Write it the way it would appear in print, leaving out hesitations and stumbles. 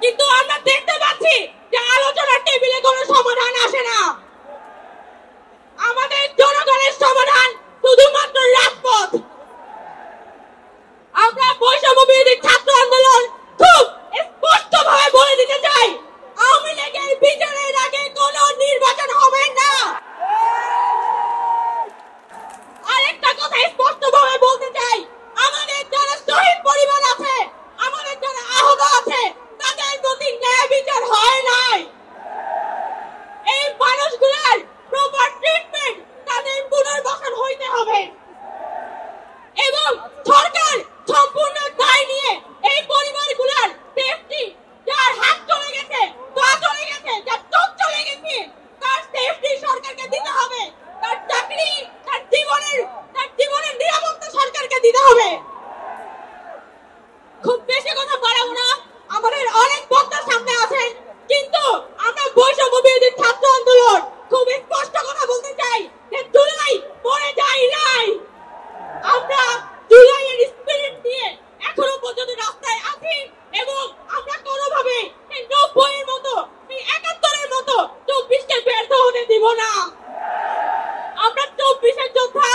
কিন্তু আমরা দেখতে পাচ্ছি যে আলোচনার টেবিলে কোনো সমাধান আসে না। আমাদের জনগণের সমাধান শুধুমাত্র রাজপথ। আমরা বৈষম্য বিরোধী ছাত্র আন্দোলন খুব স্পষ্টভাবে বলে দিতে চাই, আওয়ামী লীগের বিচারের আগে কোনো নির্বাচন হবে না। আরেকটা কথা স্পষ্টভাবে বলতে চাই, আমাদের যারা শহীদ পরিবার আছে, আমাদের যারা আহত আছে, তাদের প্রতি ন্যায় বিচার হয় নাই। এই মানুষগুলোর প্রপার ট্রিটমেন্ট, তাদের পুনর্বাসন হইতে হবে এবং সরকার সম্পূর্ণ দায় নিয়ে এই পরিবারগুলোর সেফটি, যার হাত চলে গেছে, পা চলে গেছে, যার চোখ চলে গেছে, তার সেফটি সরকারকে দিতে হবে। তার চাকরি, তার জীবনের নিরাপত্তা সরকারকে দিতে হবে। খুব বেশি কথা বাড়াবো না, আমাদের অনেক বক্তা সামনে আছেন, কিন্তু আমরা বৈষম্য বিরোধী ছাত্র আন্দোলন খুব স্পষ্ট কথা বলতে চাই যে জুলাই পরে যাই নাই। আমরা জুলাইয়ের স্পিরিট নিয়ে এখনো পর্যন্ত রাস্তায় আছি এবং আমরা কোনোভাবে এই 90-এর মতো, এই 71-এর মতো 24-কে ব্যর্থ হতে দিব না। আমরা 24-এর যোদ্ধা।